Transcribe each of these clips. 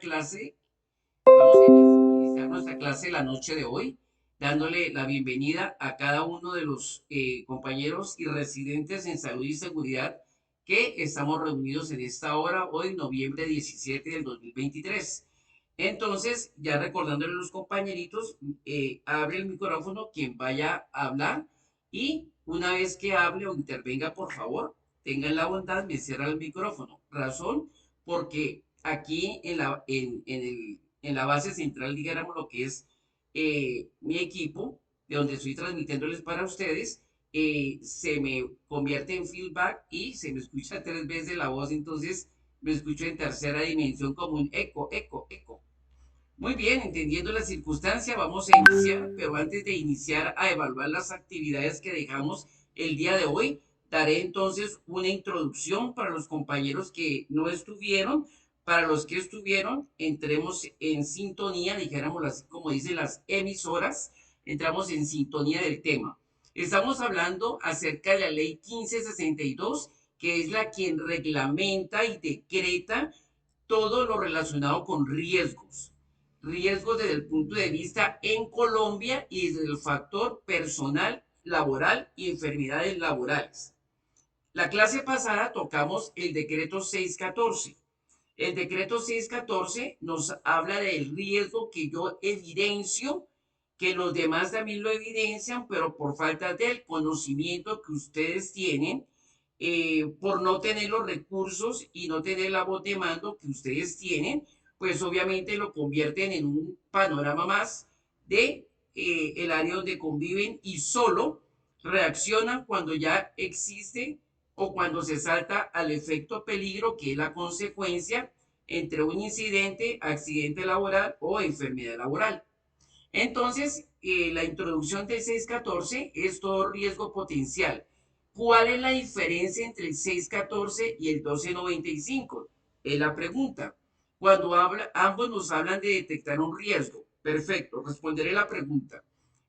clase. Vamos a iniciar nuestra clase la noche de hoy, dándole la bienvenida a cada uno de los compañeros y residentes en salud y seguridad que estamos reunidos en esta hora, hoy, noviembre 17 del 2023. Entonces, ya recordándole a los compañeritos, abre el micrófono quien vaya a hablar y una vez que hable o intervenga, por favor, tengan la bondad de cerrar el micrófono. Razón, porque aquí en la base central, digamos lo que es mi equipo, de donde estoy transmitiéndoles para ustedes, se me convierte en feedback y se me escucha tres veces la voz, entonces me escucho en tercera dimensión como un eco, eco, eco. Muy bien, entendiendo la circunstancia, vamos a iniciar, pero antes de iniciar a evaluar las actividades que dejamos el día de hoy, daré entonces una introducción para los compañeros que no estuvieron. Para los que estuvieron, entremos en sintonía, dijéramos así como dicen las emisoras, entramos en sintonía del tema. Estamos hablando acerca de la ley 1562, que es la quien reglamenta y decreta todo lo relacionado con riesgos. Riesgos desde el punto de vista en Colombia y desde el factor personal, laboral y enfermedades laborales. La clase pasada tocamos el decreto 614. El decreto 614 nos habla del riesgo que yo evidencio, que los demás también lo evidencian, pero por falta del conocimiento que ustedes tienen, por no tener los recursos y no tener la voz de mando que ustedes tienen, pues obviamente lo convierten en un panorama más de el área donde conviven y solo reaccionan cuando ya existe o cuando se salta al efecto peligro, que es la consecuencia entre un incidente, accidente laboral o enfermedad laboral. Entonces, la introducción del 614 es todo riesgo potencial. ¿Cuál es la diferencia entre el 614 y el 1295? Es la pregunta. Ambos nos hablan de detectar un riesgo. Perfecto, responderé la pregunta.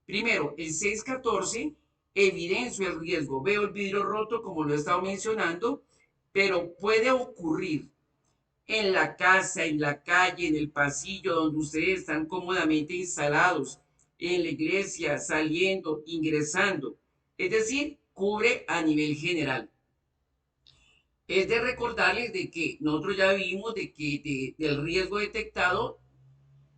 Primero, el 614 evidencia el riesgo. Veo el vidrio roto, como lo he estado mencionando, pero puede ocurrir en la casa, en la calle, en el pasillo donde ustedes están cómodamente instalados, en la iglesia, saliendo, ingresando. Es decir, cubre a nivel general. Es de recordarles de que nosotros ya vimos del riesgo detectado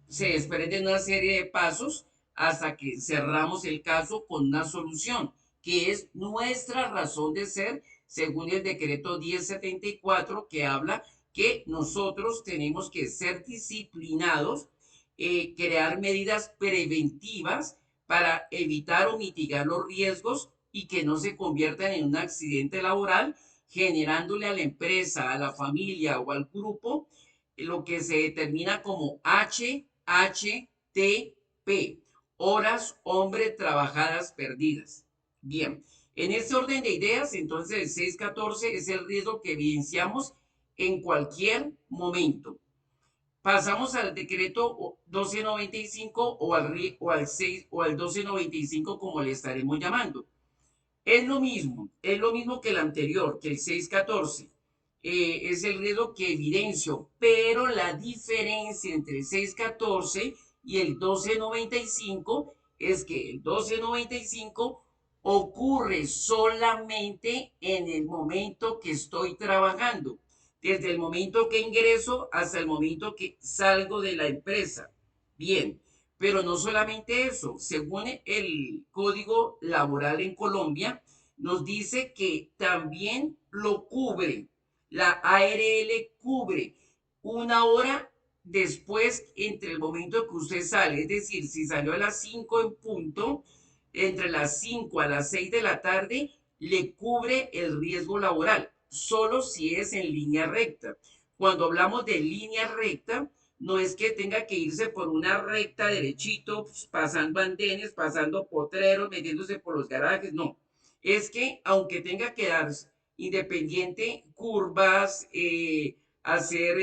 se desprenden una serie de pasos hasta que cerramos el caso con una solución, que es nuestra razón de ser, según el decreto 1074, que habla que nosotros tenemos que ser disciplinados, crear medidas preventivas para evitar o mitigar los riesgos y que no se conviertan en un accidente laboral, generándole a la empresa, a la familia o al grupo lo que se determina como HHTP, horas hombre trabajadas perdidas. Bien, en este orden de ideas, entonces el 614 es el riesgo que evidenciamos en cualquier momento. Pasamos al decreto 1295 o al 1295 como le estaremos llamando. Es lo mismo que el anterior, que el 614. Es el riesgo que evidencio, pero la diferencia entre el 614 y el 1295 es que el 1295 ocurre solamente en el momento que estoy trabajando, desde el momento que ingreso hasta el momento que salgo de la empresa. Bien, pero no solamente eso, según el Código Laboral en Colombia, nos dice que también lo cubre, la ARL cubre una hora después entre el momento que usted sale, es decir, si salió a las 5 en punto, entre las 5 a las 6 de la tarde, le cubre el riesgo laboral, solo si es en línea recta. Cuando hablamos de línea recta, no es que tenga que irse por una recta derechito, pues, pasando andenes, pasando potreros, metiéndose por los garajes, no. Es que aunque tenga que dar independiente curvas, hacer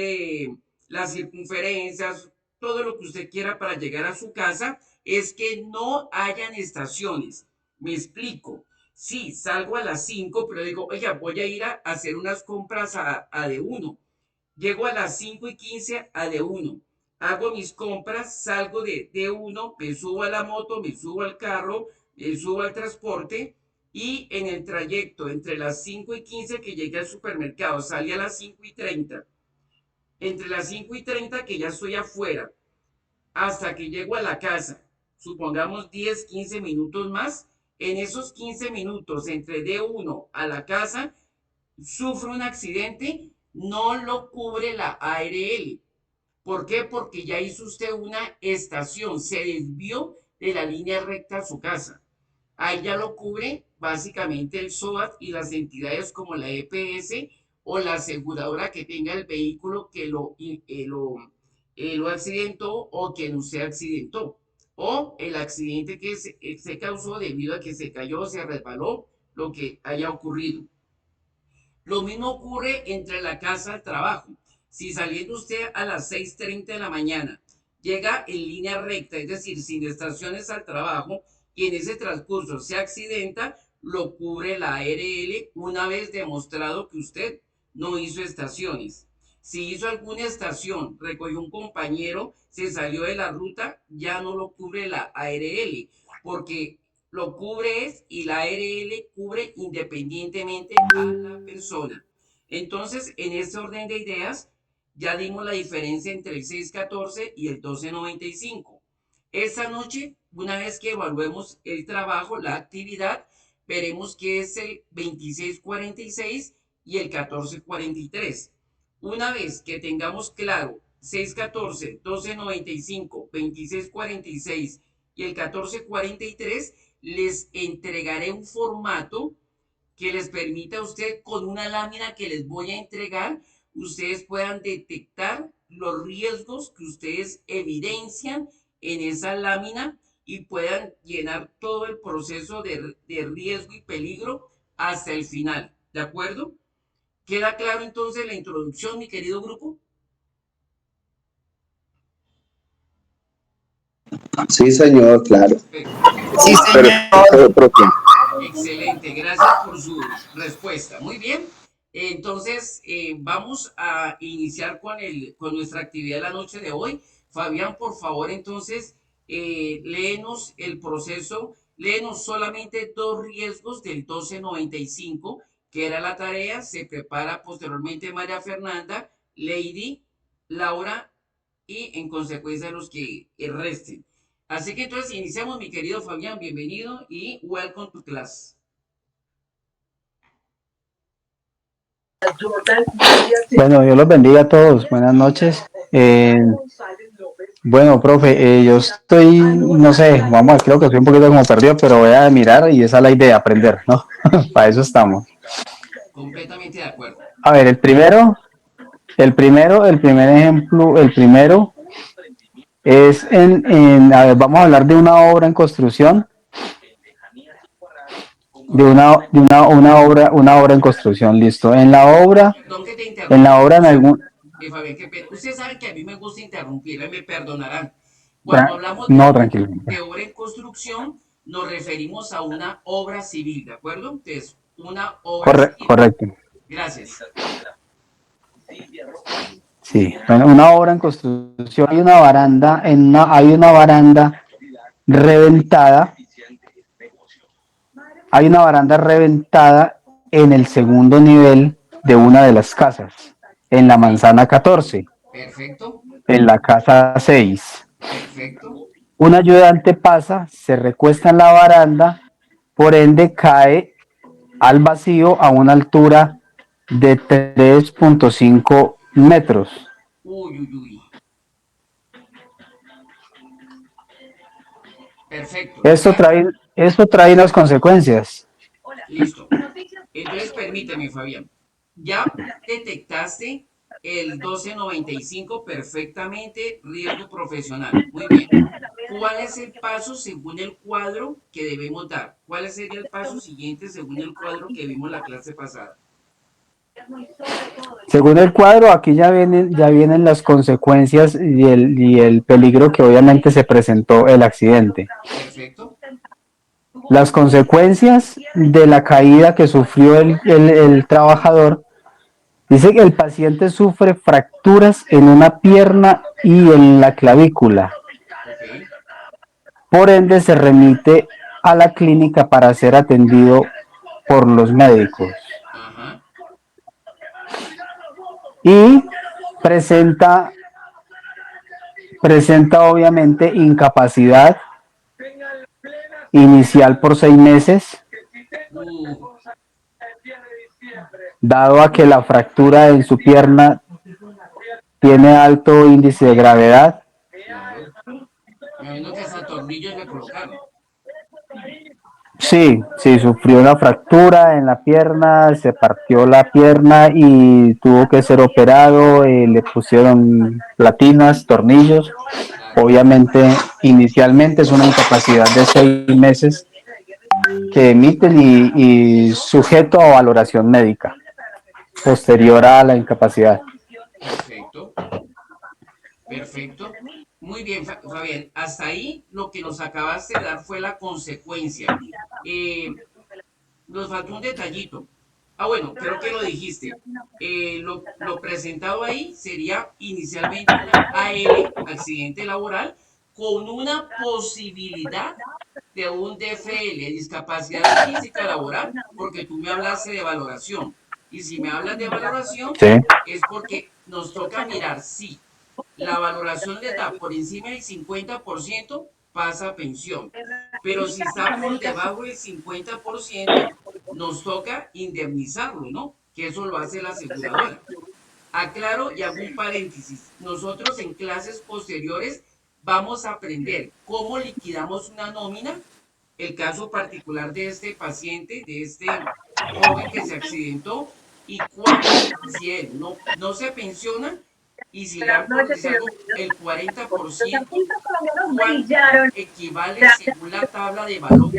las circunferencias, todo lo que usted quiera para llegar a su casa, es que no hayan estaciones. Me explico. Sí, salgo a las 5, pero digo, oiga, voy a ir a hacer unas compras a de uno. Llego a las 5:15 a D1. Hago mis compras, salgo de D1, me subo a la moto, me subo al carro, me subo al transporte y en el trayecto entre las 5:15 que llegué al supermercado, salí a las 5:30. Entre las 5:30 que ya estoy afuera hasta que llego a la casa, supongamos 10, 15 minutos más, en esos 15 minutos entre D1 a la casa, sufre un accidente, no lo cubre la ARL. ¿Por qué? Porque ya hizo usted una estación, se desvió de la línea recta a su casa. Ahí ya lo cubre básicamente el SOAT y las entidades como la EPS o la aseguradora que tenga el vehículo que lo accidentó o quien usted accidentó. O el accidente que se causó debido a que se cayó, se resbaló, lo que haya ocurrido. Lo mismo ocurre entre la casa al trabajo. Si saliendo usted a las 6:30 de la mañana llega en línea recta, es decir, sin estaciones al trabajo, y en ese transcurso se accidenta, lo cubre la ARL una vez demostrado que usted no hizo estaciones. Si hizo alguna estación, recogió un compañero, se salió de la ruta, ya no lo cubre la ARL, porque lo cubre y la ARL cubre independientemente a la persona. Entonces, en este orden de ideas, ya dimos la diferencia entre el 614 y el 1295. Esta noche, una vez que evaluemos el trabajo, la actividad, veremos que es el 2646 y el 1443. Una vez que tengamos claro 614, 1295, 2646 y el 1443, les entregaré un formato que les permita a usted con una lámina que les voy a entregar, ustedes puedan detectar los riesgos que ustedes evidencian en esa lámina y puedan llenar todo el proceso de riesgo y peligro hasta el final. ¿De acuerdo? ¿Queda claro entonces la introducción, mi querido grupo? Sí, señor, claro. Perfecto. Sí, Perfecto, señor. profe. Excelente, gracias por su respuesta. Muy bien, entonces vamos a iniciar con nuestra actividad de la noche de hoy. Fabián, por favor, entonces, léenos el proceso, léenos solamente dos riesgos del 1295, que era la tarea, se prepara posteriormente María Fernanda, Lady, Laura y en consecuencia los que resten. Así que entonces iniciamos, mi querido Fabián, bienvenido y welcome to class. Bueno, Dios los bendiga a todos. Buenas noches. Bueno, profe, yo estoy, no sé, vamos, a ver, creo que estoy un poquito como perdido, pero voy a mirar y esa es la idea, aprender, ¿no? Para eso estamos. Completamente de acuerdo. A ver, el primer ejemplo, el primero es a ver, vamos a hablar de una obra en construcción, una obra en construcción, listo. Perdón que te En interrumpa, la obra en algún, Fabián, ustedes saben que a mí me gusta interrumpir, me perdonarán. Cuando hablamos no, tranquilo. de obra en construcción, nos referimos a una obra civil, ¿de acuerdo? Entonces, una obra civil. Correcto. Gracias. Sí, bueno, una obra en construcción, hay una baranda reventada, en el segundo nivel de una de las casas, en la manzana 14, Perfecto, en la casa 6. perfecto. Un ayudante pasa, se recuesta en la baranda, por ende cae al vacío a una altura de 3.5 metros. Uy, uy, uy. Perfecto, claro. Esto trae unas consecuencias. Listo. Entonces, permíteme, Fabián. Ya detectaste el 1295 perfectamente, riesgo profesional. Muy bien. ¿Cuál es el paso según el cuadro que debemos dar? ¿Cuál sería el paso siguiente según el cuadro que vimos la clase pasada? Según el cuadro, aquí ya vienen las consecuencias y el peligro que obviamente se presentó el accidente. Perfecto. Las consecuencias de la caída que sufrió el trabajador Dice que el paciente sufre fracturas en una pierna y en la clavícula. Ok, Por ende, se remite a la clínica para ser atendido por los médicos. ajá, Y presenta, presenta obviamente incapacidad inicial por 6 meses, uh, dado a que la fractura en su pierna tiene alto índice de gravedad. claro. Me imagino que hasta tornillos le colocaron. Sí, sí, sufrió una fractura en la pierna, se partió la pierna y tuvo que ser operado, le pusieron platinas, tornillos. Claro. Obviamente, inicialmente es una incapacidad de 6 meses que emiten y sujeto a valoración médica posterior a la incapacidad. Perfecto, perfecto. Muy bien, Fabián. Hasta ahí lo que nos acabaste de dar fue la consecuencia. Eh, Nos faltó un detallito. Ah, bueno, creo que lo dijiste. Lo presentado ahí sería inicialmente una AL, accidente laboral, con una posibilidad de un DFL, discapacidad física laboral, porque tú me hablaste de valoración. Y si me hablas de valoración, Sí, es porque nos toca mirar si la valoración le da por encima del 50%, pasa a pensión. Pero si está por debajo del 50%, nos toca indemnizarlo, ¿no? Que eso lo hace la aseguradora. Aclaro y hago un paréntesis. Nosotros en clases posteriores vamos a aprender cómo liquidamos una nómina, el caso particular de este paciente, de este joven que se accidentó, y cuánto, si él no se pensiona y si le dan, por decir algo, el 40%, cuánto equivale según la tabla de valor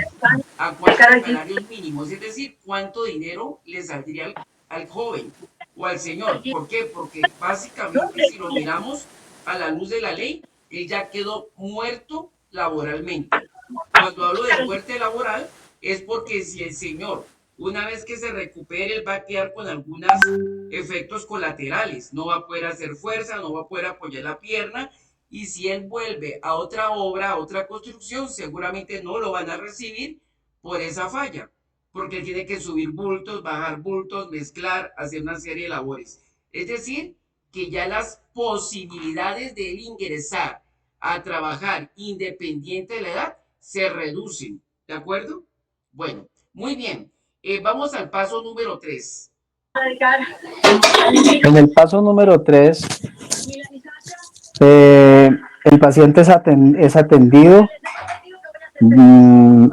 a cuántos salarios mínimos, es decir, cuánto dinero le saldría al joven o al señor. ¿Por qué? Porque básicamente si lo miramos a la luz de la ley, él ya quedó muerto laboralmente. Cuando hablo de muerte laboral es porque si el señor, una vez que se recupere, él va a quedar con algunos efectos colaterales, no va a poder hacer fuerza, no va a poder apoyar la pierna, y si él vuelve a otra obra, a otra construcción, seguramente no lo van a recibir por esa falla, porque tiene que subir bultos, bajar bultos, mezclar, hacer una serie de labores. Es decir, que ya las posibilidades de él ingresar a trabajar independiente de la edad se reducen, ¿de acuerdo? Bueno, muy bien. Vamos al paso número 3. en el paso número 3, el paciente es atendido.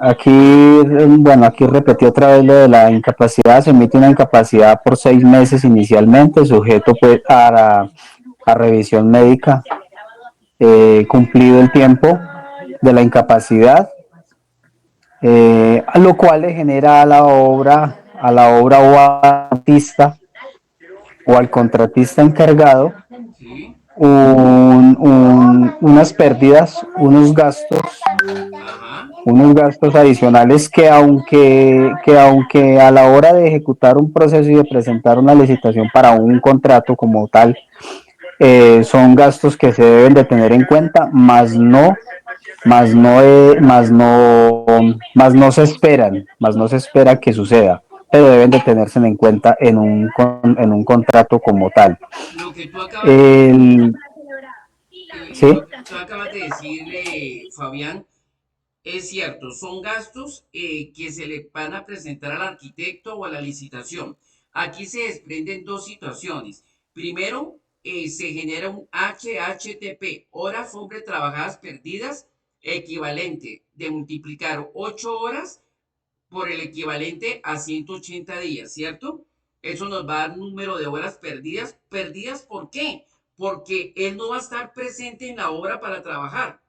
Aquí, bueno, aquí repetí otra vez lo de la incapacidad. Se emite una incapacidad por 6 meses inicialmente, sujeto pues a revisión médica, cumplido el tiempo de la incapacidad, a lo cual le genera a la obra o al artista o al contratista encargado ¿Sí? unas pérdidas, Ajá. unos gastos adicionales que aunque a la hora de ejecutar un proceso y de presentar una licitación para un contrato como tal, son gastos que se deben de tener en cuenta, más no más no se espera que suceda, pero deben de tenerse en cuenta en un contrato como tal. Lo que tú acabas de decir, El, ¿Sí? lo que tú acabas de decirle, Fabián, es cierto, son gastos que se le van a presentar al arquitecto o a la licitación. Aquí se desprenden dos situaciones. Primero, se genera un HHTP, horas hombre trabajadas perdidas, equivalente de multiplicar 8 horas por el equivalente a 180 días, ¿cierto? Eso nos va a dar número de horas perdidas. ¿Perdidas por qué? Porque él no va a estar presente en la obra para trabajar,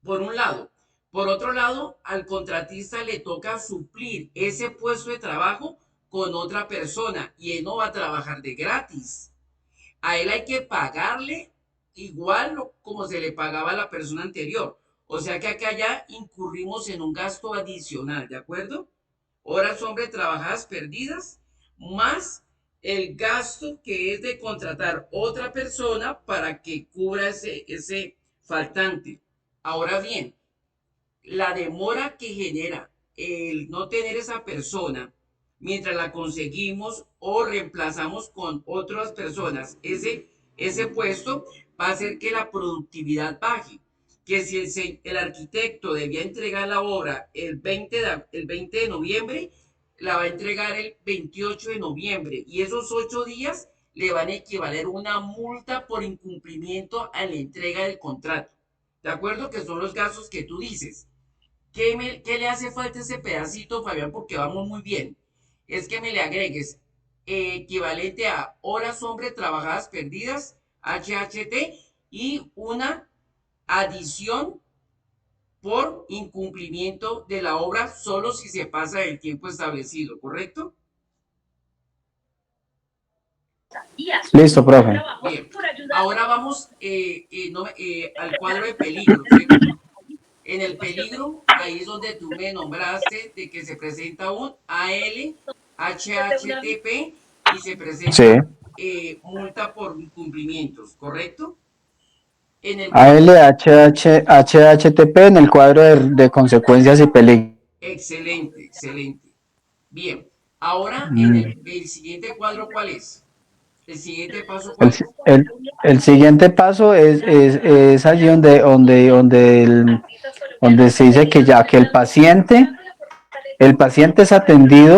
por un lado. Por otro lado, al contratista le toca suplir ese puesto de trabajo con otra persona y él no va a trabajar de gratis. A él hay que pagarle igual como se le pagaba a la persona anterior. O sea que acá ya incurrimos en un gasto adicional, ¿de acuerdo? Horas hombre trabajadas perdidas más el gasto que es de contratar otra persona para que cubra ese faltante. Ahora bien, la demora que genera el no tener esa persona mientras la conseguimos o reemplazamos con otras personas, ese puesto va a hacer que la productividad baje. Que si el arquitecto debía entregar la obra el 20 de noviembre, la va a entregar el 28 de noviembre y esos 8 días le van a equivaler una multa por incumplimiento a la entrega del contrato. ¿De acuerdo? Que son los gastos que tú dices. ¿Qué le hace falta ese pedacito, Fabián? Porque vamos muy bien. Es que me le agregues equivalente a horas hombre trabajadas perdidas, HHT, y una adición por incumplimiento de la obra solo si se pasa el tiempo establecido, ¿correcto? Listo, profe. Bien, ahora vamos al cuadro de peligro, ¿cierto? En el peligro, ahí es donde tú me nombraste de que se presenta un AL, HHTP y se Sí. presenta multa por incumplimientos, ¿correcto? En el cuadro, HHTP en el cuadro de consecuencias y peligro. excelente, excelente. Bien, ahora en Mm. el siguiente cuadro, ¿cuál es? ¿El siguiente paso El, cuál es? el, el siguiente paso es allí donde se dice que ya que el paciente es atendido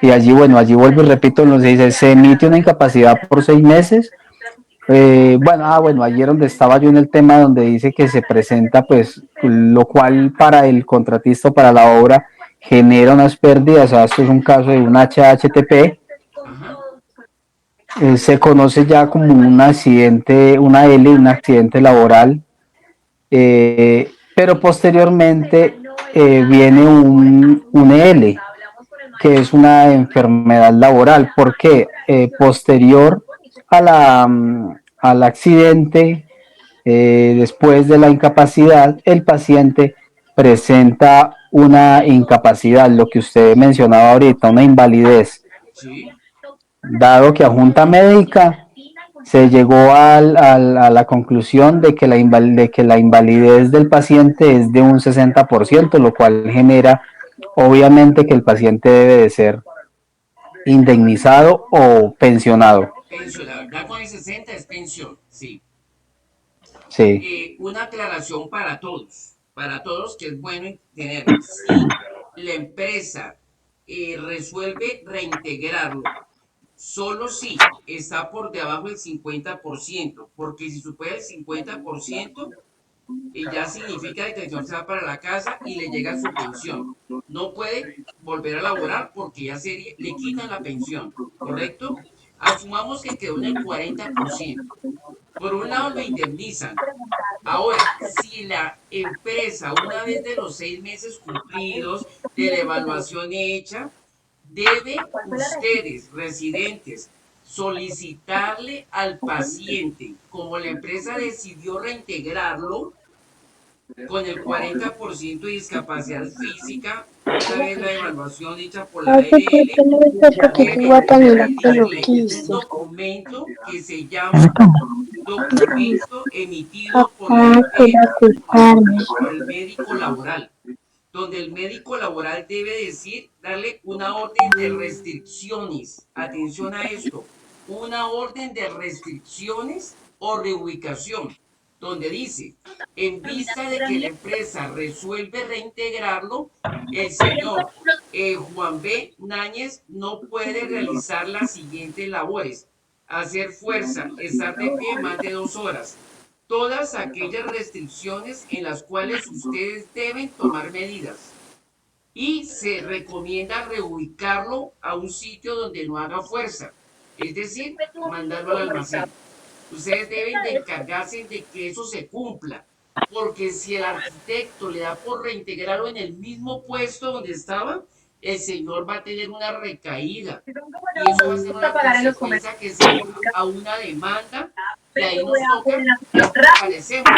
y allí, bueno, allí vuelvo y repito, nos dice, se emite una incapacidad por 6 meses. Bueno, ayer donde estaba yo en el tema donde dice que se presenta, pues, lo cual para el contratista, para la obra, genera unas pérdidas. O sea, esto es un caso de un HHTP. Ajá. Se conoce ya como un accidente, un accidente laboral, pero posteriormente viene un EL, que es una enfermedad laboral, porque posterior al accidente, después de la incapacidad, el paciente presenta una incapacidad, lo que usted mencionaba ahorita, una invalidez. Sí. Dado que a junta médica se llegó a la conclusión de que la invalidez del paciente es de un 60%, lo cual genera obviamente que el paciente debe de ser indemnizado o pensionado. Pensionado. Ya con el 60 es pensión, sí. Sí. Una aclaración para todos que es bueno tener. Si la empresa resuelve reintegrarlo, solo si está por debajo del 50%, porque si supera el 50%, ya significa que el señor se va para la casa y le llega su pensión. No puede volver a laborar porque ya le quitan la pensión, ¿correcto? Asumamos que quedó en el 40%. Por un lado lo indemnizan. Ahora, si la empresa, una vez de los 6 meses cumplidos de la evaluación hecha, debe ustedes, residentes, solicitarle al paciente, como la empresa decidió reintegrarlo con el 40% de discapacidad física, una vez la evaluación hecha por la ARL, debe pedirle un documento que se llama documento emitido por la EPS o por el médico laboral, donde el médico laboral debe darle una orden de restricciones. Atención a esto, una orden de restricciones o reubicación, donde dice, en vista de que la empresa resuelve reintegrarlo, el señor Juan B. Náñez no puede realizar las siguientes labores: hacer fuerza, estar de pie más de 2 horas, todas aquellas restricciones en las cuales ustedes deben tomar medidas. Y se recomienda reubicarlo a un sitio donde no haga fuerza, es decir, mandarlo al almacén. Ustedes deben de encargarse de que eso se cumpla, porque si el arquitecto le da por reintegrarlo en el mismo puesto donde estaba, el señor va a tener una recaída y eso va a ser una consecuencia que se va a una demanda y ahí nos toca ver qué parecemos,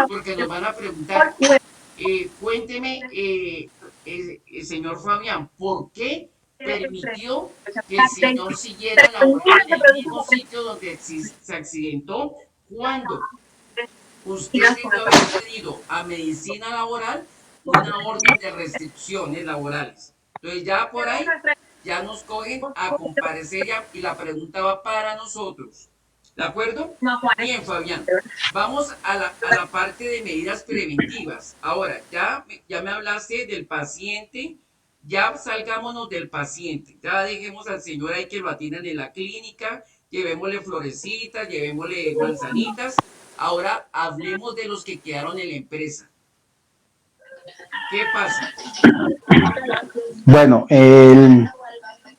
porque nos van a preguntar, cuénteme, señor Fabián, ¿por qué permitió que el señor siguiera laborando en el mismo sitio donde se accidentó cuando usted debió haber pedido a medicina laboral una orden de restricciones laborales. Entonces ya por ahí ya nos cogen a comparecer y la pregunta va para nosotros. ¿De acuerdo? Bien, Fabián. Vamos a la parte de medidas preventivas. Ahora, ya me hablaste del paciente, ya salgámonos del paciente, ya dejemos al señor ahí que lo atiendan en la clínica, llevémosle florecitas, llevémosle manzanitas. Ahora hablemos de los que quedaron en la empresa. ¿Qué pasa? Bueno,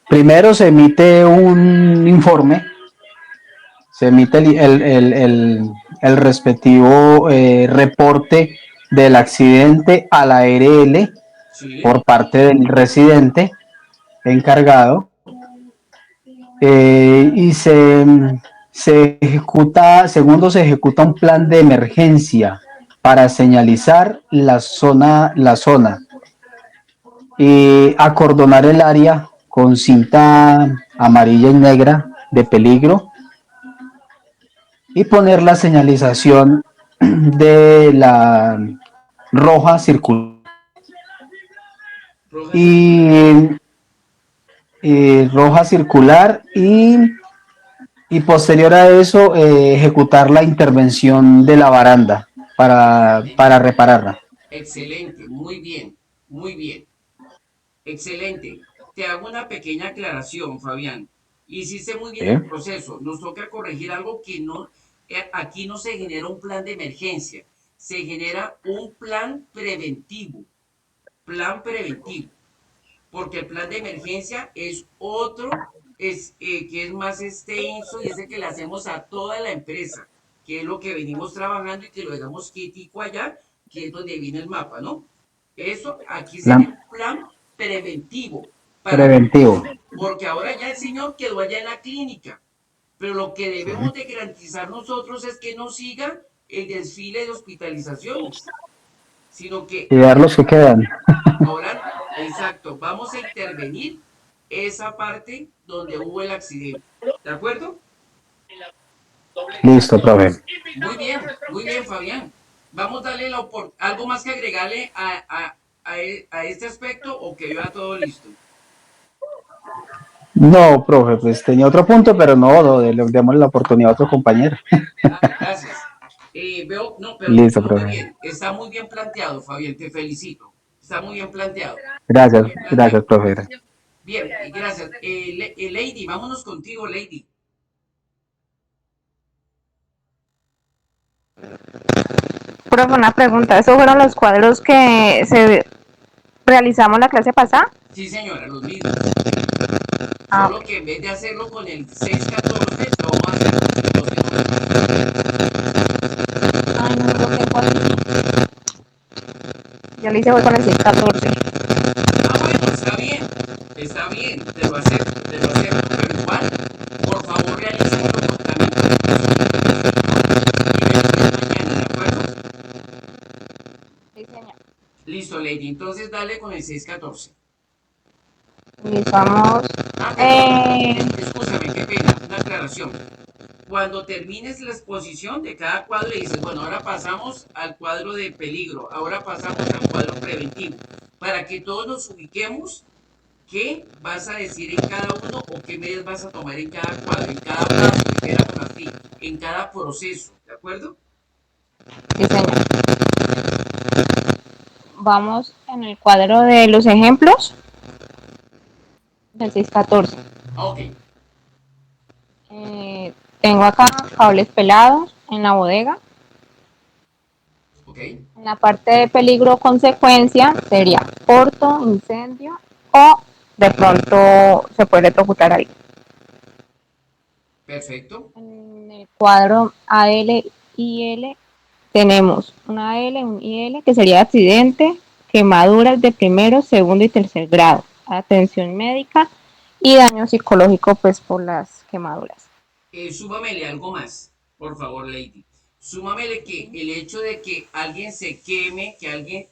primero se emite un informe, se emite el respectivo reporte del accidente a la ARL Sí, por parte del residente encargado y se ejecuta, segundo, se ejecuta un plan de emergencia para señalizar la zona y acordonar el área con cinta amarilla y negra de peligro y poner la señalización de la roja circular roja circular. y, roja circular y posterior a eso ejecutar la intervención de la baranda para repararla. Excelente, muy bien, excelente. Te hago una pequeña aclaración, Fabián. Hiciste muy bien el ¿Eh? proceso. Nos toca corregir algo que no, aquí no se genera un plan de emergencia, se genera un plan preventivo. Porque el plan de emergencia es otro, que es más extenso y es el que le hacemos a toda la empresa, que es lo que venimos trabajando y que lo dejamos quitico allá, que es donde viene el mapa, ¿no? Eso aquí sería Plan un plan preventivo para preventivo. todos, porque ahora ya el señor quedó allá en la clínica, pero lo que Sí. debemos de garantizar nosotros es que no siga el desfile de hospitalizaciones, sino que Y ver los que quedan. ahora, exacto, vamos a intervenir esa parte donde hubo el accidente. ¿De acuerdo? Listo, profe. Muy bien, Fabián. Vamos a darle algo más que agregarle a este aspecto o que ya todo listo. No, profe, pues tenía otro punto, pero no, le demos la oportunidad a otro compañero. Ah, gracias. No, pero te Listo, quedó muy profe. bien. Está muy bien planteado, Fabián. Te felicito. Está muy bien planteado. Gracias, Bien planteado. gracias, profe. Bien, gracias. Lady, vámonos contigo, Lady. Profe, una pregunta. ¿Esos fueron los cuadros que se realizamos la clase pasada? Sí, señora, los mismos. Ah, Solo ok. que en vez de hacerlo con el 614, lo vamos a hacer con el 1290. Ay, no, no lo tengo aquí. Yo lo hice fue con el 614. Ah, bueno, te lo acepto, pero igual, por favor, realícemelo también con el 1290, señor, y me lo envías mañana, ¿de acuerdo? Sí, señor. Listo, Lady, entonces dale con el 614. Listo, vamos. Ah, perdón, Eh, escúchame, qué pena, una aclaración. Cuando termines la exposición de cada cuadro y dices, bueno, ahora pasamos al cuadro de peligro, ahora pasamos al cuadro preventivo, para que todos nos ubiquemos qué vas a decir en cada uno o qué medidas vas a tomar en cada cuadro, en cada paso, dijéramos así, en cada proceso, ¿de acuerdo? sí, señor. Vamos en el cuadro de los ejemplos del 614. Ok, Tengo acá cables pelados en la bodega. ok, En la parte de peligro consecuencia sería corto, incendio o de pronto se puede electrocutar ahí. perfecto. En el cuadro AL y L tenemos una AL, un IL que sería accidente, quemaduras de primero, segundo y tercer grado, atención médica y daño psicológico pues por las quemaduras. Súmamele algo más, por favor, Lady. Súmamele que el hecho de que alguien se queme, que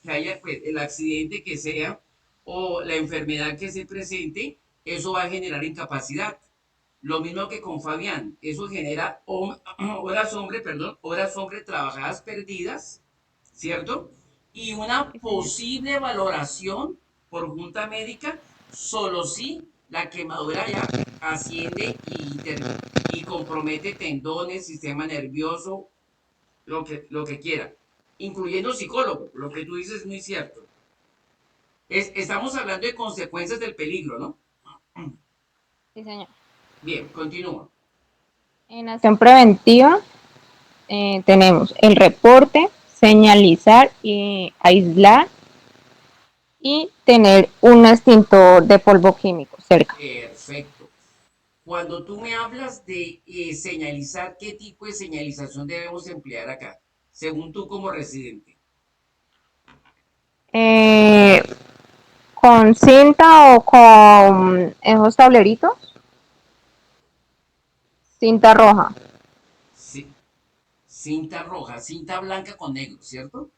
haya pues, el accidente que sea o la enfermedad que se presente, eso va a generar incapacidad. Lo mismo que con Fabián, eso genera horas hombre trabajadas perdidas, ¿cierto? Y una Sí, señor. posible valoración por junta médica, solo si la quemadura ya asciende y compromete tendones, sistema nervioso, lo que quiera, incluyendo psicólogo, lo que tú dices es muy cierto. Estamos hablando de consecuencias del peligro, ¿no? Sí, señor. Bien, continúa. En acción preventiva tenemos el reporte, señalizar, aislar y tener un extintor de polvo químico cerca. Perfecto. Cuando tú me hablas de señalizar, ¿qué tipo de señalización debemos emplear acá? Según tú como residente. Eh, con cinta o con esos tableritos, cinta roja. Sí, cinta roja, cinta blanca con negro, ¿cierto?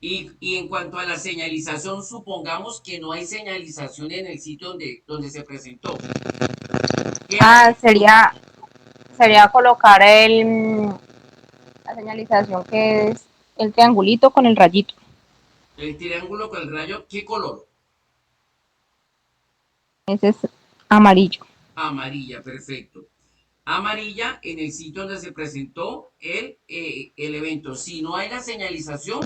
Y en cuanto a la señalización, supongamos que no hay señalización en el sitio donde se presentó. ¿Qué Ah, hay? sería colocar la señalización que es el triangulito con el rayito. El triángulo con el rayo, ¿qué color? Ese es amarillo. Amarilla, perfecto. Amarilla en el sitio donde se presentó el evento. Si no hay la señalización,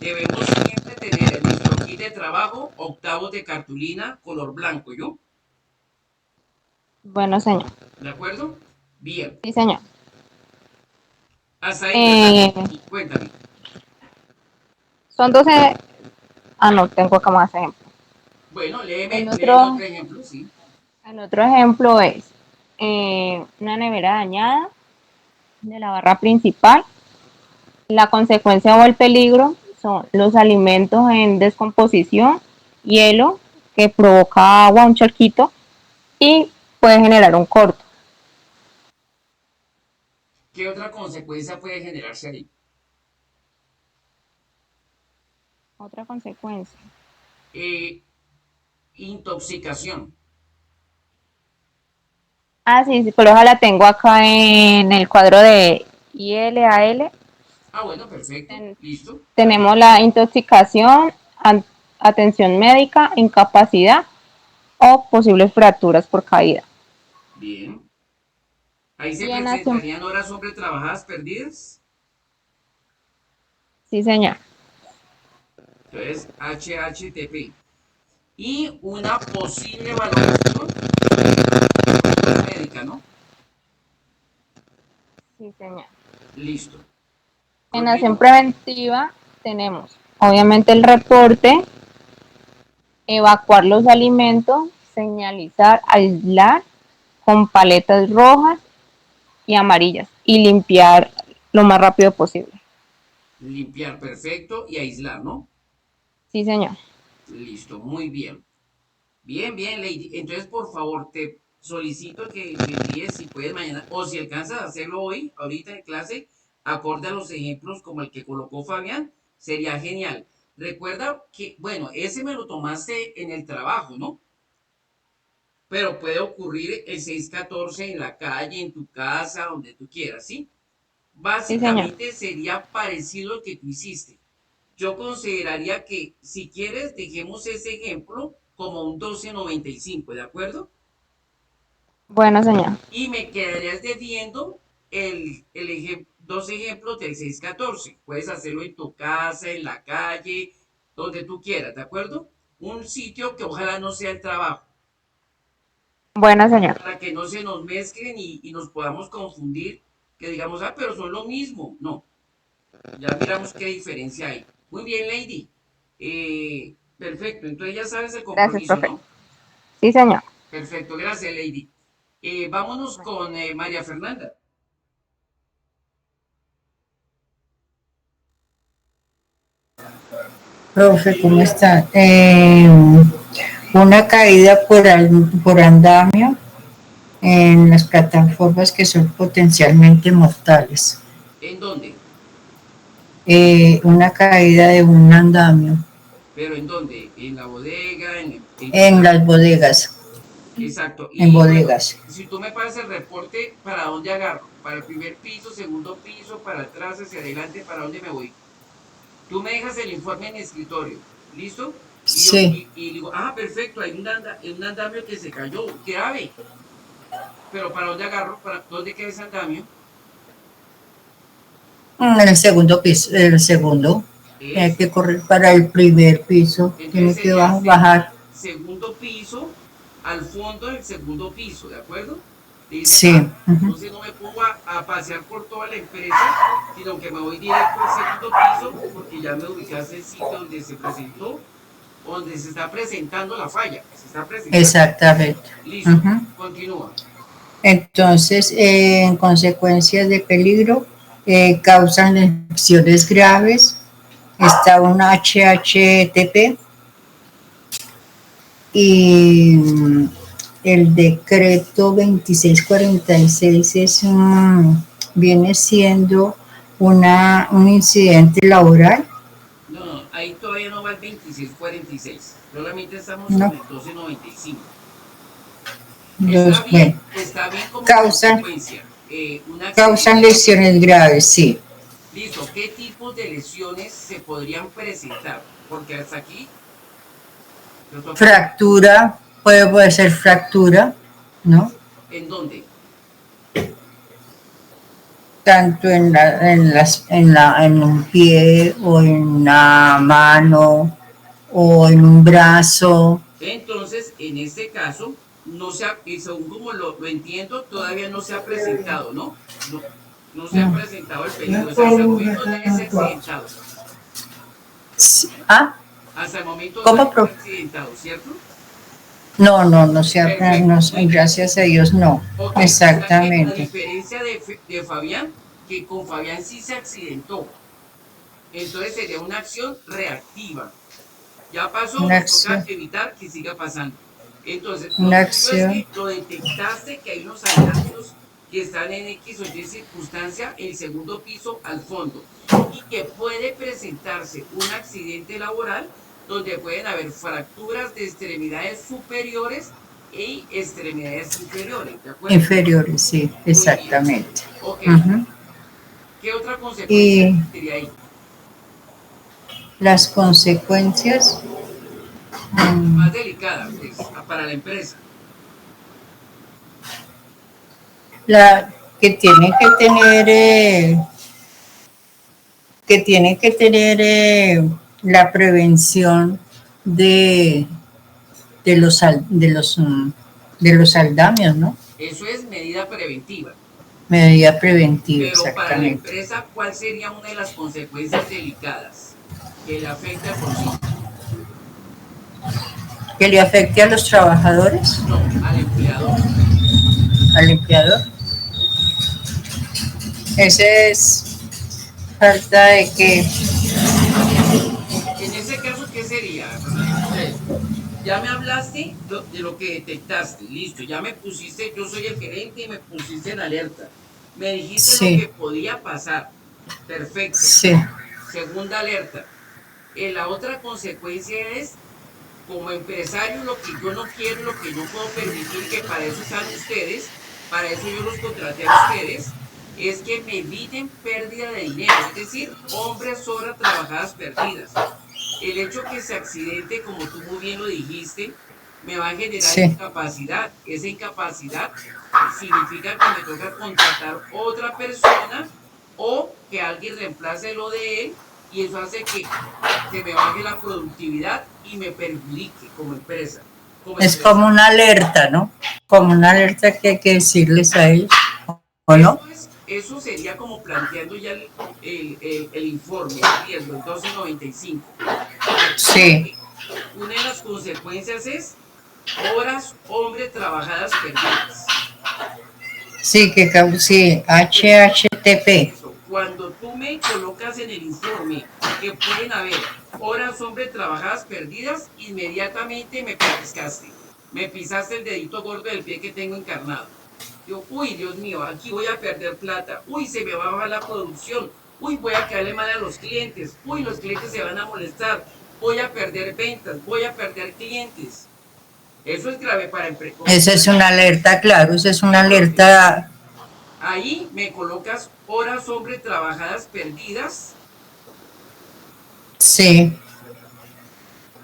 debemos siempre tener en nuestro kit de trabajo octavos de cartulina color blanco, ¿yo? Bueno, señor. ¿De acuerdo? Bien. Sí, señor. Hasta ahí, ¿verdad? Eh, Cuéntame. son 12. Ah, no, tengo acá más ejemplos. Bueno, El léeme otro, otro ejemplo, sí. el otro ejemplo es una nevera dañada de la barra principal. La consecuencia o el peligro son los alimentos en descomposición, hielo que provoca agua, un charquito, y puede generar un corto. ¿Qué otra consecuencia puede generarse ahí? Otra consecuencia. Eh, intoxicación. Ah, sí, sí, pero esa la tengo acá en el cuadro de ILAL. Ah, bueno, perfecto. Ten- Listo. tenemos la intoxicación, atención médica, incapacidad o posibles fracturas por caída. Bien. Ahí se Y en acción, presentarían horas sobre trabajadas perdidas. sí, señor. Entonces, HHTP. Y una posible valoración por junta médica, ¿no? Sí, señor. Listo. En acción Continúa. preventiva tenemos, obviamente, el reporte, evacuar los alimentos, señalizar, aislar con paletas rojas y amarillas y limpiar lo más rápido posible. Limpiar, perfecto. Y aislar, ¿no? Sí, señor. Listo, muy bien. Bien, bien, Lady. Entonces, por favor, te solicito que me envíes si puedes mañana, o si alcanzas a hacerlo hoy, ahorita en clase, acorde a los ejemplos como el que colocó Fabián, sería genial. Recuerda que, bueno, ese me lo tomaste en el trabajo, ¿no? Pero puede ocurrir el 614 en la calle, en tu casa, donde tú quieras, ¿sí? Sí, señor. Básicamente sería parecido al que tú hiciste. Yo consideraría que si quieres, dejemos ese ejemplo como un 1295, ¿de acuerdo? Bueno, señor. Y me quedarías debiendo dos ejemplos del 614. Puedes hacerlo en tu casa, en la calle, donde tú quieras, ¿de acuerdo? Un sitio que ojalá no sea el trabajo, Bueno, señor. para que no se nos mezclen y nos podamos confundir, que digamos, ah, pero son lo mismo. No, ya miramos qué diferencia hay. Muy bien, Lady. Perfecto, entonces ya sabes el Gracias, compromiso, profe. ¿no? Sí, señor. Perfecto, gracias, Lady. Vámonos con María Fernanda. Profe, ¿cómo está? Una caída por andamio en las plataformas que son potencialmente mortales. ¿En dónde? Una caída de un andamio. ¿Pero en dónde? ¿En la bodega? En las bodegas, Exacto. en Y bueno, bodegas. si tú me pasas el reporte, ¿para dónde agarro? ¿Para el primer piso, segundo piso, para atrás, hacia adelante? ¿Para dónde me voy? Tú me dejas el informe en el escritorio, ¿listo? Y yo Sí, digo, ah, perfecto, hay un andamio que se cayó, grave. Pero ¿para dónde agarro? ¿Para dónde queda ese andamio? en el segundo piso, el segundo. Hay Es, que correr para el primer piso, entonces tiene que sería bajar. segundo piso, al fondo del segundo piso, ¿de acuerdo? Listo. Sí, Ah, ujú, entonces no me pongo a pasear por toda la empresa, sino que me voy directo al segundo piso porque ya me ubicaste el sitio donde se presentó, donde se está presentando la falla, se está presentando. exactamente. Listo, Ujú. continúa. Entonces, en consecuencias de peligro, causan lesiones graves. Está un HHTP y el decreto 2646 viene siendo un incidente laboral, No, no, ahí todavía no va el 2646, solamente estamos ¿no? con el 1295. Bueno, Está bien como causan, consecuencia. Un causan accidente. lesiones graves, sí. Listo, ¿qué tipos de lesiones se podrían presentar? Porque hasta aquí yo estoy preguntando, Fractura, puede ser fractura, ¿no? ¿en dónde? Tanto en un pie o en una mano o en un brazo. Entonces, en este caso, no se ha, y según como lo entiendo, todavía no se ha presentado, ¿no? No, no se ha presentado el peligro. O sea, hasta el momento nadie se ha accidentado. ¿Ah? Hasta el momento ¿Cómo? nadie se ha accidentado, ¿cierto? No, no, no sea, no, Perfecto, muy bien. gracias a Dios no. Ok, o sea que a Exactamente. diferencia de Fabián, que con Fabián sí se accidentó, entonces sería una acción reactiva. Ya pasó, Una nos toca acción, evitar que siga pasando. Entonces, una lo tuyo es acción. que lo detectaste, que hay unos andamios que están en X o Y circunstancia, el segundo piso al fondo, y que puede presentarse un accidente laboral donde pueden haber fracturas de extremidades superiores y extremidades inferiores, ¿de acuerdo? Inferiores, sí, Muy bien. exactamente. Ok, Ujú. ¿qué otra consecuencia Y sería ahí? las consecuencias, Más delicada, pues, para la empresa. la que tienen que tener, la prevención de, de los aldamios, ¿no? Eso es medida preventiva. Medida preventiva, Pero para la exactamente. empresa, ¿cuál sería una de las consecuencias delicadas que le afecta al bolsillo? Que le afecte a los trabajadores, No, al empleador. al empleador. Ese es falta de que, En ese caso, ¿qué sería? Entonces, ya me hablaste de lo que detectaste, listo, ya me pusiste, yo soy el gerente y me pusiste en alerta. Me dijiste lo sí, que podía pasar. Perfecto. sí, Segunda alerta. La otra consecuencia es como empresario, lo que yo no quiero, lo que no puedo permitir, que para eso están ustedes, para eso yo los contraté a ustedes, es que me eviten pérdida de dinero, es decir, hombres horas trabajadas perdidas. El hecho que se accidente, como tú muy bien lo dijiste, me va a generar sí. incapacidad. Esa incapacidad significa que me toca contratar otra persona o que alguien reemplace lo de él y eso hace que se me baje la productividad y me perjudique como empresa, como Es como empresario. una alerta, ¿no? Como una alerta que hay que decirles a ellos, ¿o no? Eso sería como planteando ya el informe, el riesgo, el 1295. Sí, Aquí, una de las consecuencias es horas hombre trabajadas perdidas. sí, sí, HHTP. Eso, cuando tú me colocas en el informe que pueden haber horas hombre trabajadas perdidas, inmediatamente me pellizcaste, me pisaste el dedito gordo del pie que tengo encarnado. Yo, uy, Dios mío, aquí voy a perder plata, uy, se me va a bajar la producción, uy, voy a quedarle mal a los clientes, uy, los clientes se van a molestar, voy a perder ventas, voy a perder clientes. Eso es grave para Esa es una alerta, claro, esa es una Entonces, alerta, ahí me colocas horas hombre trabajadas perdidas. sí,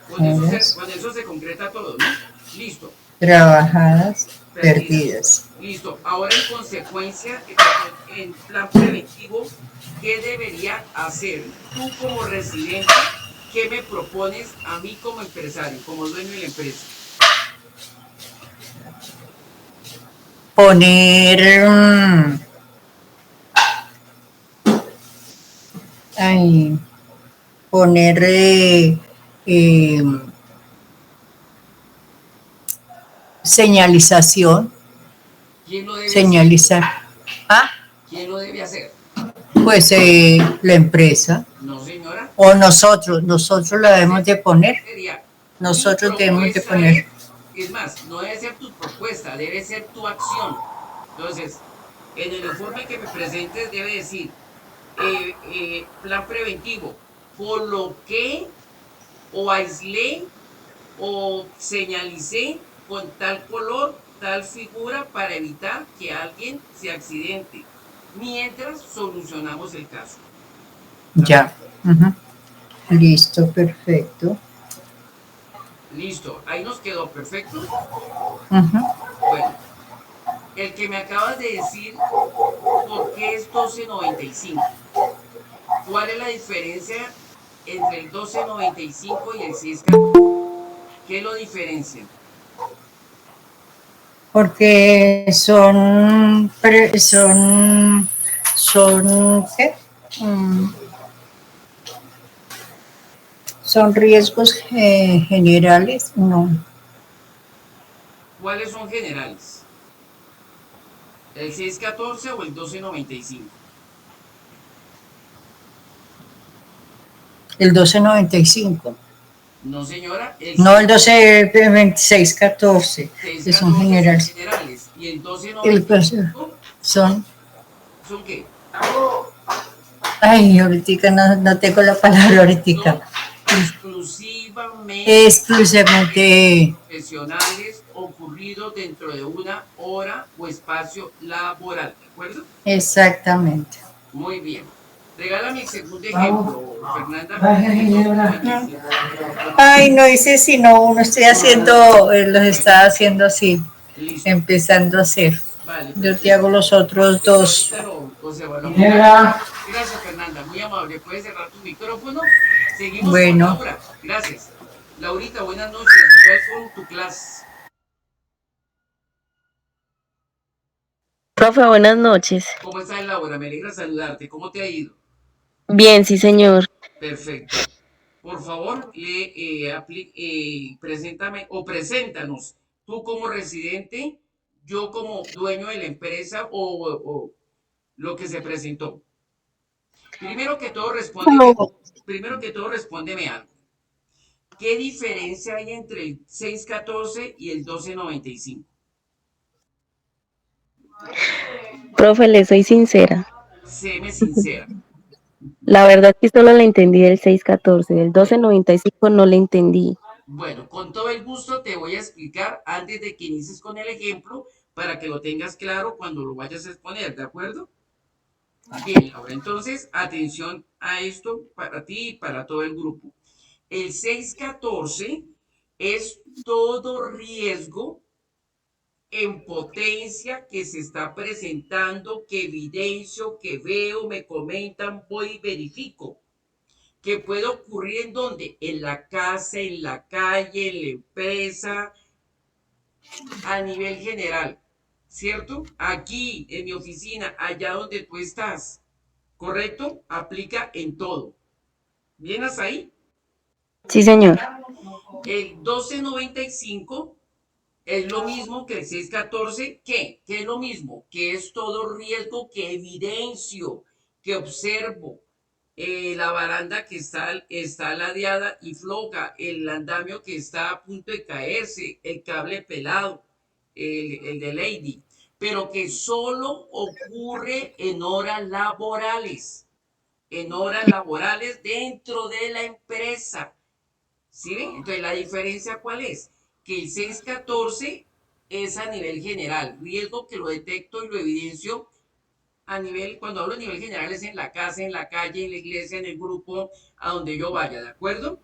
horas Con eso se concreta todo, ¿no? Listo. trabajadas Perdidas. perdidas. Listo. Ahora en consecuencia, perdón, en plan preventivo, ¿qué debería hacer tú como residente? ¿Qué me propones a mí como empresario, como dueño de la empresa? Poner, ay, poner eh, señalización, ¿Quién lo debe hacer? señalizar. Ah, ¿Quién lo debe hacer? pues la empresa No, señora. o nosotros la debemos de poner, Sería, mi nosotros debemos de propuesta poner. es más, no debe ser tu propuesta, debe ser tu acción. Entonces, en el informe que me presentes debe decir, plan preventivo, coloqué o aislé o señalicé con tal color, tal figura para evitar que alguien se accidente, mientras solucionamos el caso. Ya. Ujú. Listo, perfecto. Listo, ahí nos quedó perfecto. Ujú. Bueno, el que me acabas de decir, ¿por qué es 12.95? ¿Cuál es la diferencia entre el 12.95 y el 6.14? ¿Qué lo diferencia? Porque son, ¿qué? Mm, son riesgos generales, no. ¿Cuáles son generales? ¿El 6.14 o el 12.95? El 1295. No, señora, el No, el 6.14 122614, que son son generales. generales y el El, 12.95 son, son ¿qué? ay, ahorita no tengo la palabra ahorita. Son exclusivamente Exclusivamente, profesionales ocurridos dentro de una hora o espacio laboral, ¿de acuerdo? exactamente. Muy bien. Regálame el segundo ejemplo, Fernanda, el 12.95. Ay, no hice sino uno, estoy haciendo, los está haciendo así, Listo. empezando a hacer. Vale, Yo te hago perfecto. los otros Entonces dos. ahorita los evaluamos. Gracias, Fernanda. Muy amable. ¿Puedes cerrar tu micrófono? Seguimos con Bueno, Laura. Gracias. Laurita, buenas noches. Welcome to class. Profe, buenas noches. ¿Cómo estás, Laura? Me alegra saludarte. ¿Cómo te ha ido? Bien, sí, señor. Perfecto. Por favor, preséntame o preséntanos tú como residente, yo como dueño de la empresa o lo que se presentó. Primero que todo, primero que todo, respóndeme algo. ¿Qué diferencia hay entre el 6.14 y el 12.95? Profe, le soy sincera. Séme sincera. La verdad que solo le entendí del 614, del Bueno, 1295 no le entendí. bueno, con todo el gusto te voy a explicar antes de que inicies con el ejemplo para que lo tengas claro cuando lo vayas a exponer, ¿de acuerdo? Bien, Laura, entonces atención a esto para ti y para todo el grupo. El 614 es todo riesgo en potencia que se está presentando, que evidencio, que veo, me comentan, voy y verifico. Que puede ocurrir en donde? En la casa, en la calle, en la empresa, a nivel general, ¿cierto? Aquí, en mi oficina, allá donde tú estás, ¿correcto? Aplica en todo. ¿Bien hasta ahí? Sí, señor. El 12.95 es lo mismo que el 6.14, ¿qué? ¿Qué es lo mismo? Que es todo riesgo que evidencio, que observo. La baranda que está ladeada y floja, el andamio que está a punto de caerse, el cable pelado, el de Lady, pero que solo ocurre en horas laborales dentro de la empresa. ¿Sí ven? Entonces, ¿la diferencia cuál es? Que el 614 es a nivel general, riesgo que lo detecto y lo evidencio a nivel, cuando hablo a nivel general es en la casa, en la calle, en la iglesia, en el grupo, a donde yo vaya, ¿de acuerdo?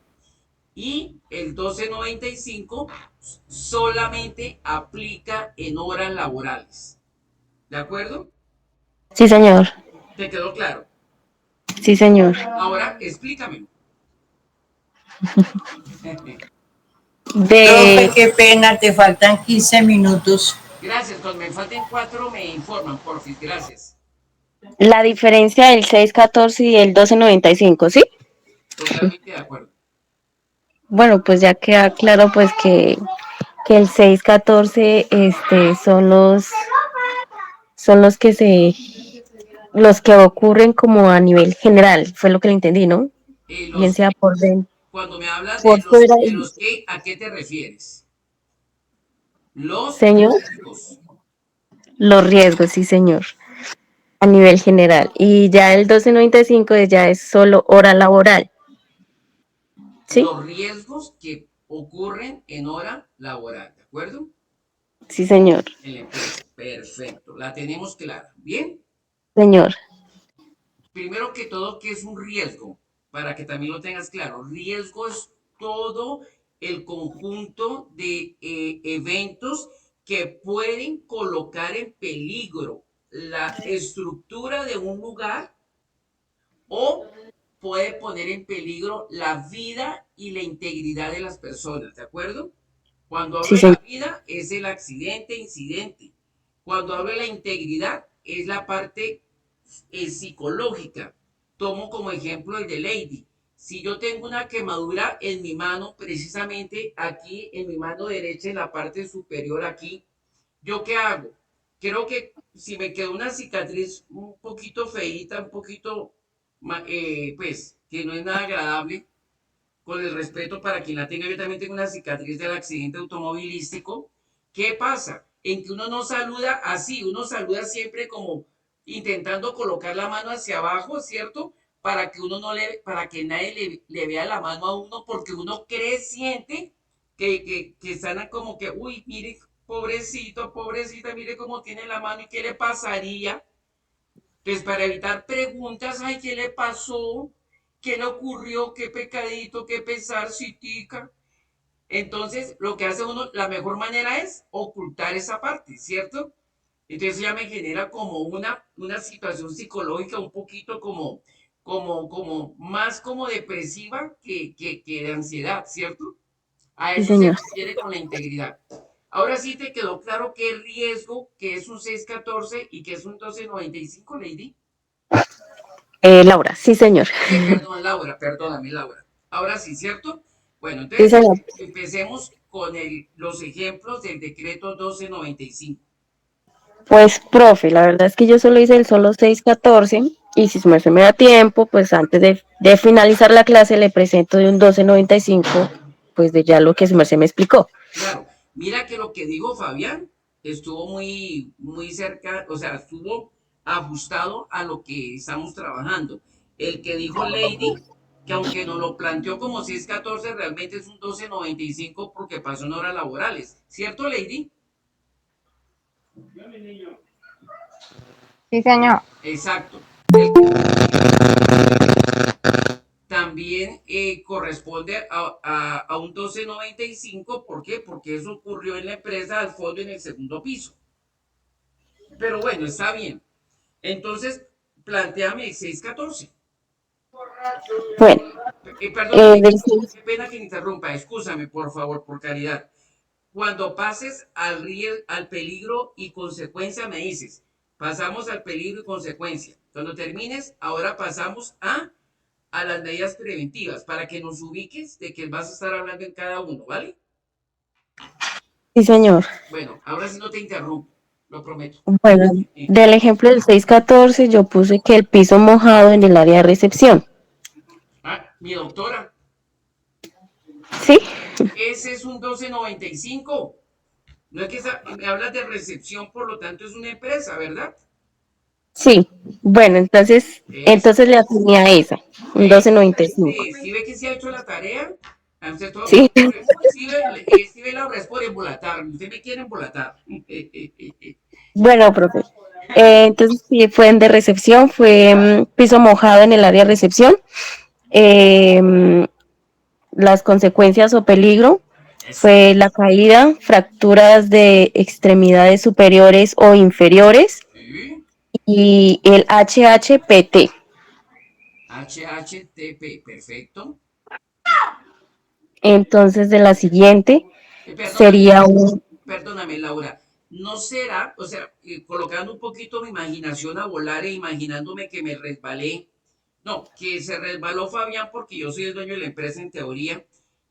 Y el 1295 solamente aplica en horas laborales, ¿de acuerdo? Sí, señor. ¿Te quedó claro? Sí, señor. Ahora explícame. Profe, De qué pena, te faltan 15 minutos. Gracias, cuando me falten 4 me informan, porfis, gracias. la diferencia del 614 y el 1295, ¿sí? Totalmente de acuerdo. Bueno, pues ya queda claro pues que el 614 son los que ocurren como a nivel general, fue lo que le entendí, ¿no? Bien Los sea que, por dentro, cuando me hablas por fuera de y los que, ¿a qué te refieres? Los señor, riesgos. los riesgos, sí, señor, a nivel general. Y ya el 1295 ya es solo hora laboral, ¿sí? Los riesgos que ocurren en hora laboral, ¿de acuerdo? Sí, señor. En la empresa. Perfecto, la tenemos clara. Bien, Señor, primero que todo, ¿qué es un riesgo? Para que también lo tengas claro. Riesgo es todo el conjunto de eventos que pueden colocar en peligro la estructura de un lugar o puede poner en peligro la vida y la integridad de las personas, ¿de acuerdo? Cuando hablo sí, de la señor. vida es el accidente, incidente. Cuando hablo de la integridad es la parte psicológica. Tomo como ejemplo el de Lady. Si yo tengo una quemadura en mi mano, precisamente aquí en mi mano derecha, en la parte superior aquí, ¿yo qué hago? Creo que si me quedó una cicatriz un poquito feíta, un poquito, pues, que no es nada agradable, con el respeto para quien la tenga, yo también tengo una cicatriz del accidente automovilístico. ¿Qué pasa? En que uno no saluda así, uno saluda siempre como intentando colocar la mano hacia abajo, ¿cierto? Para que uno no le, para que nadie le vea la mano a uno, porque uno cree, siente que están como que, uy, mire, pobrecito, pobrecita, mire cómo tiene la mano y qué le pasaría. Pues para evitar preguntas, ay, ¿qué le pasó? ¿Qué le ocurrió? ¿Qué pecadito? ¿Qué pesar, citica? Entonces, lo que hace uno, la mejor manera es ocultar esa parte, ¿cierto? Entonces ya me genera como una situación psicológica un poquito más como depresiva que de ansiedad, ¿cierto? A Sí, eso se señor. refiere con la integridad. Ahora sí te quedó claro qué riesgo, que es un 614 y que es un 1295, Lady. Laura, sí, señor. Perdón, Laura, perdóname, Laura. Ahora sí, ¿cierto? Bueno, Sí, entonces señor. empecemos con los ejemplos del decreto 1295. Pues, profe, la verdad es que yo solo hice el solo 614 y si se me da tiempo, pues antes de finalizar la clase le presento de un 1295, pues de ya lo que se me explicó. Claro, mira que lo que dijo Fabián estuvo muy cerca, o sea, estuvo ajustado a lo que estamos trabajando. El que dijo Lady, que aunque nos lo planteó como 614, realmente es un 1295 porque pasó en horas laborales. ¿Cierto, Lady? Sí, señor. Exacto. El que también corresponde a un 1295. ¿Por qué? Porque eso ocurrió en la empresa al fondo en el segundo piso. Pero bueno, está bien. Entonces, planteame el 614. Bueno, Perdóname, del qué pena que me interrumpa. Excúsame, por favor, por caridad. Cuando pases al peligro y consecuencia, me dices, pasamos al peligro y consecuencia. Cuando termines, ahora pasamos a las medidas preventivas para que nos ubiques de que vas a estar hablando en cada uno, ¿vale? sí, señor. Bueno, ahora sí no te interrumpo, lo prometo. Bueno, del ejemplo del 614 yo puse que el piso mojado en el área de recepción. Mi doctora, ¿Sí? ese es un 1295. No es que me hablas de recepción, por lo tanto es una empresa, ¿verdad? Sí. Bueno, entonces, Es, entonces le atenía esa, un eso. 1295. Si ve que se ha hecho la tarea, A usted todo Sí. sí ve Laura, es por embolatar. Usted me quiere embolatar. Bueno, profe. Entonces, sí, fue de recepción, fue piso mojado en el área de recepción. Eh, las consecuencias o peligro Eso. fue la caída, fracturas de extremidades superiores o inferiores Sí. y el HHPT. HHTP, perfecto. Entonces, de la siguiente Perdóname, sería un... perdóname, Laura. ¿No será, o sea, colocando un poquito mi imaginación a volar e imaginándome que me resbalé? No, que se resbaló Fabián porque yo soy el dueño de la empresa en teoría,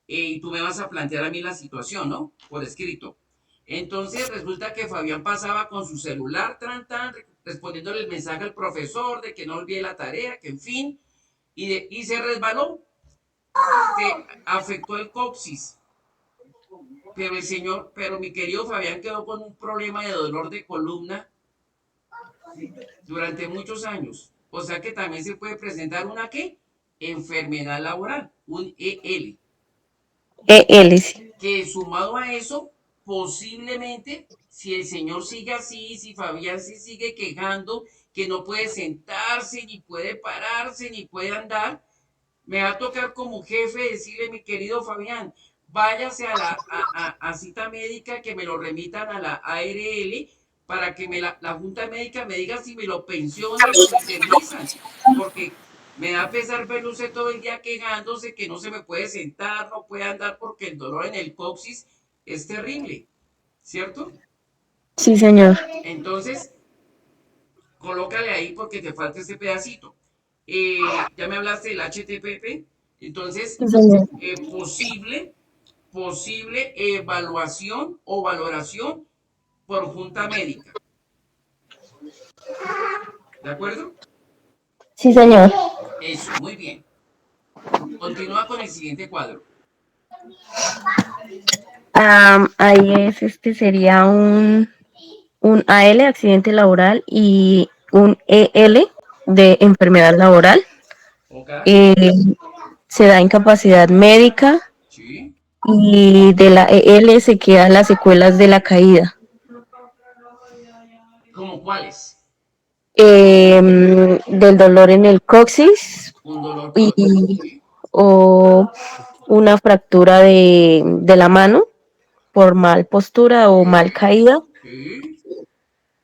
y tú me vas a plantear a mí la situación, ¿no? Por escrito. Entonces resulta que Fabián pasaba con su celular, respondiéndole el mensaje al profesor de que no olvide la tarea, que en fin, y se resbaló, se afectó el coxis. Pero mi querido Fabián quedó con un problema de dolor de columna durante muchos años. O sea que también se puede presentar una ¿qué? Enfermedad laboral, un EL, EL. Sí. que sumado a eso, posiblemente, si el señor sigue así, si Fabián se sigue quejando, que no puede sentarse, ni puede pararse, ni puede andar, me va a tocar como jefe decirle, mi querido Fabián, váyase a cita médica, que me lo remitan a la ARL para que la Junta Médica me diga si me lo pensionan o me indemnizan, porque me da pesar verlo usted todo el día quejándose que no se me puede sentar, no puede andar porque el dolor en el coxis es terrible, ¿cierto? Sí, señor. Entonces, colócale ahí porque te falta este pedacito. Ya me hablaste del HTPP, entonces, Sí, señor. posible evaluación o valoración por junta médica. ¿De acuerdo? Sí, señor. Eso, muy bien. Continúa con el siguiente cuadro. Ahí es, sería un AL, accidente laboral, y un EL de enfermedad laboral. Ok. Eh, se da incapacidad médica Sí. y de la EL se quedan las secuelas de la caída. ¿Cómo cuáles? Del dolor en el coxis Un dolor y, sí. o una fractura de la mano por mal postura o mal caída. Sí.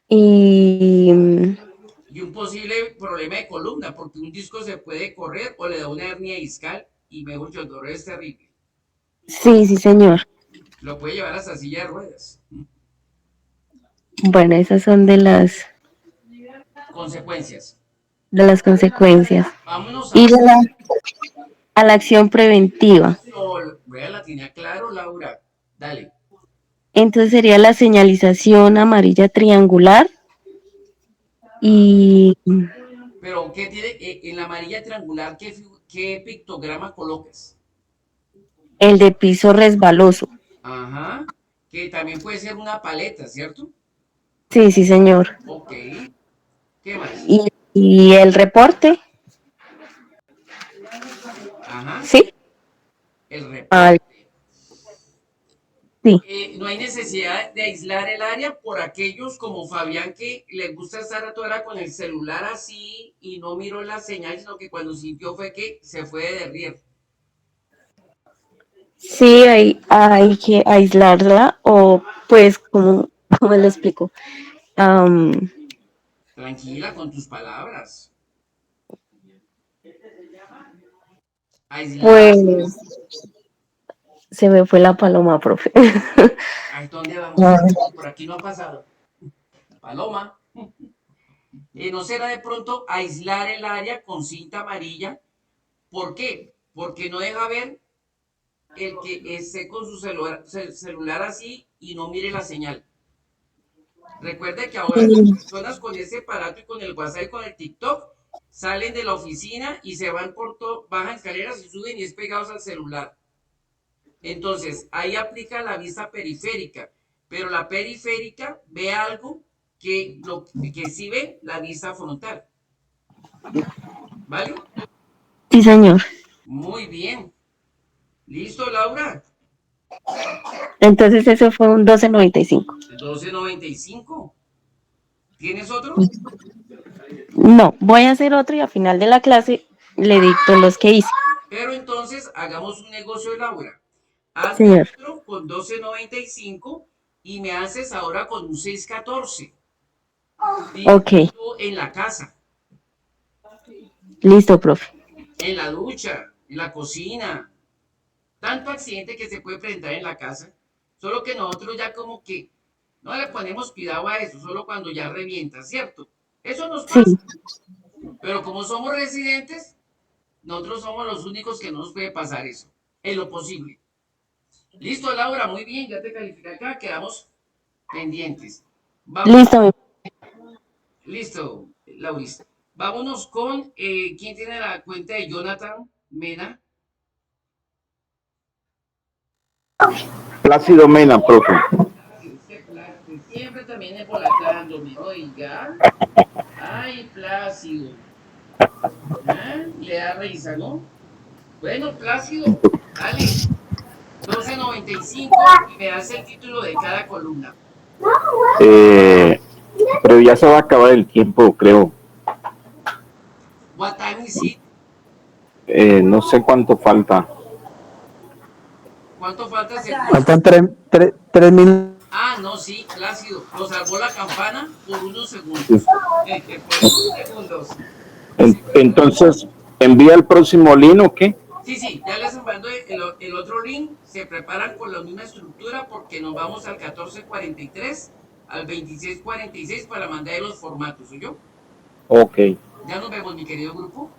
Y Y un posible problema de columna, porque un disco se puede correr o le da una hernia discal y mejor dicho, el dolor es terrible. sí, sí, señor. Lo puede llevar hasta silla de ruedas. Bueno, esas son Consecuencias. de las consecuencias. Vámonos Y a a la acción preventiva. eso. Vea, la tenía claro, Laura. Dale. Entonces sería la señalización amarilla triangular y Pero, ¿qué tiene en la amarilla triangular? ¿Qué pictograma colocas? el de piso resbaloso. Ajá. Que también puede ser una paleta, ¿cierto? Sí, sí, señor. Ok. ¿Qué más? Y el reporte, Ajá. sí, El al, reporte. sí, No hay necesidad de aislar el área por aquellos como Fabián que le gusta estar a toda hora con el celular así y no miró la señal, sino que cuando sintió fue que se fue de rier. sí, hay que aislarla o pues, ¿cómo le explico? Am, Tranquila con tus palabras. Aislar. pues se me fue la paloma, profe. ¿A dónde vamos? Por aquí no ha pasado. Paloma. ¿No será de pronto aislar el área con cinta amarilla? ¿Por qué? Porque no deja ver el que esté con su celular así y no mire la señal. Recuerde que ahora las personas con ese aparato y con el WhatsApp y con el TikTok salen de la oficina y se van por todo, bajan escaleras y suben y es pegados al celular. Entonces, ahí aplica la vista periférica, pero la periférica ve algo que sí ve la vista frontal. ¿Vale? Sí, señor. Muy bien. ¿Listo, Laura? Entonces eso fue un 12.95. 12.95. ¿Tienes otro? No, voy a hacer otro y al final de la clase le dicto los que hice. Pero entonces hagamos un negocio, Laura. Hazme Señor. otro con 12.95 y me haces ahora con un 6.14. Ok, En la casa, listo, profe. en la ducha, en la cocina. Tanto accidente que se puede presentar en la casa. Solo que nosotros ya como que no le ponemos cuidado a eso, solo cuando ya revienta, ¿cierto? Eso nos Sí, pasa. Pero como somos residentes, nosotros somos los únicos que no nos puede pasar eso, en lo posible. Listo, Laura, muy bien, ya te califica acá, quedamos pendientes. Vamos, listo. listo, Lauris. Vámonos con, ¿quién tiene la cuenta de Jonathan Mena? Plácido Mena, profe. Siempre también embolatándome, oiga. Ay, Plácido. ¿Ah? Le da risa, ¿no? Bueno, Plácido, dale. 12.95 y me das el título de cada columna. Pero ya se va a acabar el tiempo, creo. What time is it? No sé cuánto falta. ¿Cuánto falta según? Faltan 3 minutos. Ah, no, sí, Plácido. Lo salvó la campana por unos segundos. Por unos segundos. Entonces, ¿envía el próximo link o qué? Sí, sí, ya les mando el otro link. Se preparan con la misma estructura porque nos vamos al 14:43, al 26:46 para mandar los formatos, ¿oyó? Ok. Ya nos vemos, mi querido grupo.